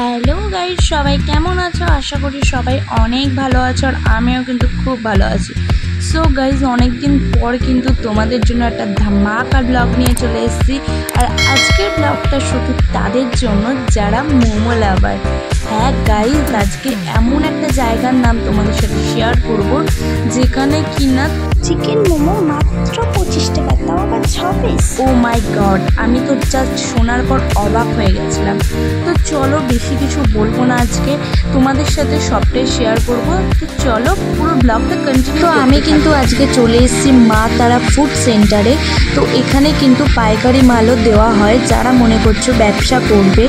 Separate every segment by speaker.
Speaker 1: Hello guys, সবাই কেমন আছো? আশা করি সবাই অনেক ভালো আছো আর আমিও কিন্তু খুব ভালো আছি। সো গাইস, অনেকদিন পর কিন্তু তোমাদের জন্য একটা ধামাকা ব্লগ নিয়ে চলে এসেছি। আর আজকের ব্লগটা শুধু তাদের জন্য যারা মোমো লাভার। হ্যাঁ গাইস, আজকে এমন একটা জায়গার নাম তোমাদের সাথে শেয়ার করব যেখানে কিনা
Speaker 2: চিকেন মোমো মাত্র 25 টাকা, তাও আবার 6 পিস।
Speaker 1: ও মাই গড, আমি তো জাস্ট শোনার পর অবাক হয়ে গেছিলাম। তো চলো, বেশি কিছু বলবো না, আজকে তোমাদের সাথে সবটাই শেয়ার করব। তো চলো পুরো ব্লগটা কন্টিনিউ। তো আমি কিন্তু আজকে চলে এসেছি মা তারা ফুড সেন্টারে। তো এখানে কিন্তু পাইকারি মালও দেওয়া হয়। যারা মনে করছো ব্যবসা করবে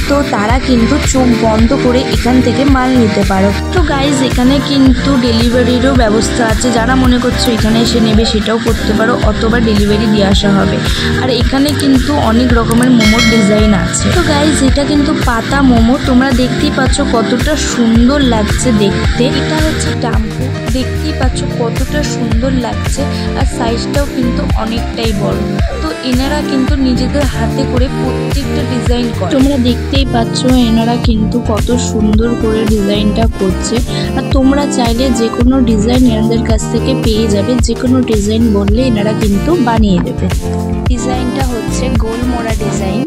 Speaker 1: তো তারা কিন্তু চোখ বন্ধ করে এখান থেকে মাল নিতে পারো। তো গাইজ, এখানে কিন্তু ডেলিভারিরও ব্যবস্থা আছে। যারা মনে করছো এখানে এসে নেবে সেটাও করতে পারো, অথবা ডেলিভারি দিয়ে আসা হবে। আর এখানে কিন্তু অনেক রকমের মোমোর ডিজাইন আছে। তো গাইজ, এটা কিন্তু পাতা মোমো, তোমরা দেখতেই পাচ্ছ কতটা সুন্দর লাগছে দেখতে। এটা হচ্ছে ডাম্পু, দেখতেই পাচ্ছ কতটা সুন্দর লাগছে। আর সাইজটাও কিন্তু অনেকটাই বড়। তো এনারা কিন্তু নিজেদের হাতে করে প্রত্যেকটা ডিজাইন করে। তোমরা দেখতেই পাচ্ছ এনারা কিন্তু কত সুন্দর করে ডিজাইনটা করছে। আর তোমরা চাইলে যে কোনো ডিজাইন এনাদের কাছ থেকে পেয়ে যাবে। যে কোনো ডিজাইন বললে এনারা কিন্তু বানিয়ে দেবে। ডিজাইনটা হচ্ছে গোল মোড়া ডিজাইন।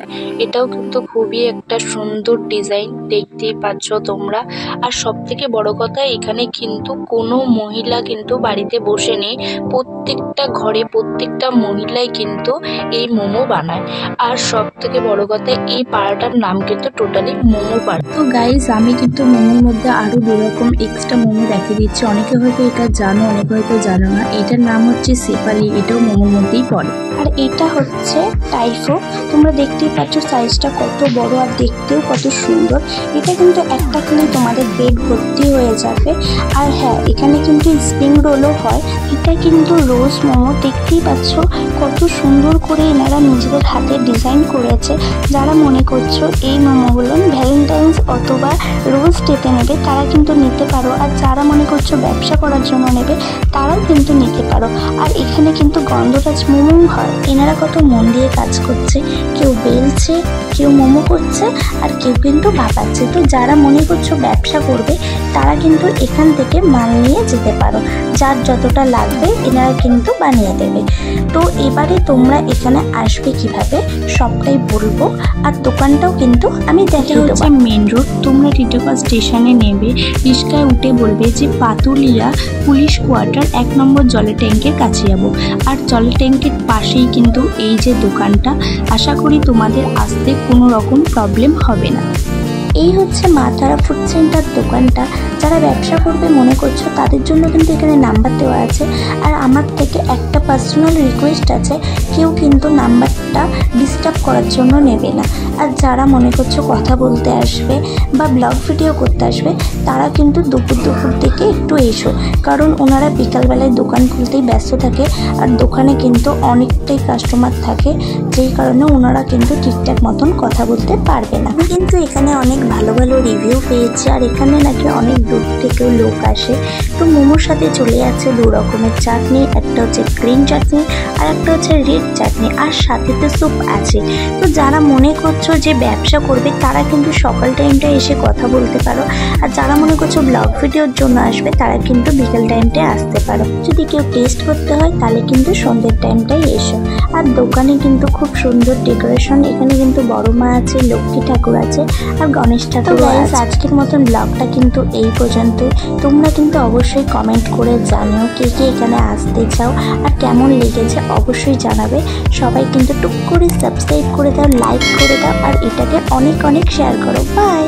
Speaker 1: এটাও কিন্তু খুবই একটা সুন্দর ডিজাইন, দেখতেই পাচ্ছ তোমরা। আর সব থেকে বড় কথা, এখানে কিন্তু কোনো মহিলা কিন্তু বাড়িতে বসে নেই। প্রত্যেকটা ঘরে প্রত্যেকটা মহিলাই কিন্তু এই মোমো বানায়। আর সব থেকে বড় কথা, এই পাড়াটার নাম কিন্তু টোটালি মোমো পাড়া। তো গাইজ, আমি কিন্তু মোমোর মধ্যে আরো দুরকম এক্সট্রা মোমো দেখিয়ে দিচ্ছি। অনেকে হয়তো এটা জানো, অনেকে হয়তো জানো না। এটার নাম হচ্ছে শেফালি, এটাও মোমোর মধ্যেই পড়ে।
Speaker 2: আর এটা হচ্ছে টাইফো। তোমরা দেখতেই পাচ্ছ সাইজটা কত বড় আর দেখতেও কত সুন্দর। এটা কিন্তু একটা কিনে তোমাদের পেট ভর্তি হয়ে যাবে। আর হ্যাঁ, এখানে কিন্তু স্প্রিং রোলও হয়। এটা কিন্তু রোজ মোমো, দেখতেই পাচ্ছ কত সুন্দর করে এনারা নিজেদের হাতে ডিজাইন করেছে। যারা মনে করছো এই মোমোগুলো ভ্যালেন্টাইন্স অথবা রোজ ডেতে নেবে তারা কিন্তু নিতে পারো। আর যারা মনে করছো ব্যবসা করার জন্য নেবে তারাও কিন্তু নিতে পারো। আর এখানে কিন্তু গন্ধরাজ মোমো হয়। এনারা কত মন দিয়ে কাজ করছে, কেউ বেলছে, কেউ মোমো করছে, আর কেউ কিন্তু ভাপাচ্ছে। তো যারা মনে করছো ব্যবসা করবে তারা কিন্তু এখান থেকে মাল নিয়ে যেতে পারো। যার যতটা লাগবে এনারা কিন্তু বানিয়ে দেবে। তো এবারে তোমরা এখানে আসবে কিভাবে সবটাই বলবো। আর দোকানটাও কিন্তু আমি দেখিয়ে দেবো। মেন রোড, তোমরা টিটোপা স্টেশনে নেবে, রিস্কায় উঠে বলবে যে পাতুলিয়া পুলিশ কোয়ার্টার 1 নম্বর জলের ট্যাঙ্কের কাছে যাবো। আর জলের ট্যাঙ্কের পাশেই কিন্তু এই যে দোকানটা, আশা করি তোমাদের আসতে কোনো রকম প্রবলেম হবে না। এই হচ্ছে মা তারা ফুড সেন্টার দোকানটা। যারা ব্যবসা করবে মনে করছো তাদের জন্য কিন্তু এখানে নাম্বার দেওয়া আছে। আর আমার থেকে একটা পার্সোনাল রিকোয়েস্ট আছে, কেউ কিন্তু নাম্বারটা ডিস্টার্ব করার জন্য নেবে না। আর যারা মনে করছো কথা বলতে আসবে বা ব্লগ ভিডিও করতে আসবে তারা কিন্তু দুপুর থেকে একটু এসো, কারণ ওনারা বিকালবেলায় দোকান খুলতেই ব্যস্ত থাকে। আর দোকানে কিন্তু অনেকটাই কাস্টমার থাকে, যেই কারণে ওনারা কিন্তু ঠিকঠাক মতন কথা বলতে পারবে না। কিন্তু এখানে অনেক ভালো ভালো রিভিউ পেয়েছে। আর এখানে নাকি অনেক দূর থেকেও লোক আসে। তো মোমোর সাথে চলে যাচ্ছে 2 রকমের চাটনি, একটা হচ্ছে গ্রিন চাটনি আর একটা হচ্ছে রেড চাটনি, আর সাথে তো স্যুপ আছে। তো যারা মনে করছো যে ব্যবসা করবে তারা কিন্তু সকাল টাইমটা এসে কথা বলতে পারো। আর যারা মনে করছো ব্লগ ভিডিওর জন্য আসবে তারা কিন্তু বিকেল টাইমটায় আসতে পারো। যদি কেউ টেস্ট করতে হয় তাহলে কিন্তু সন্ধ্যের টাইমটাই এসো। আর দোকানে কিন্তু খুব সুন্দর ডেকোরেশন। এখানে কিন্তু বড় মা আছে, লক্ষ্মী ঠাকুর আছে, আর গণেশ ঠাকুর আছে। আজকের মতন ব্লগটা কিন্তু এই পর্যন্তই। তোমরা কিন্তু অবশ্যই কমেন্ট করে জানিও কে কে এখানে আসতে চাও আর কেমন লেগেছে অবশ্যই জানাবে। সবাই কিন্তু টুক করে সাবস্ক্রাইব করে দাও, লাইক করে দাও, আর এটাকে অনেক অনেক শেয়ার করো। বাই।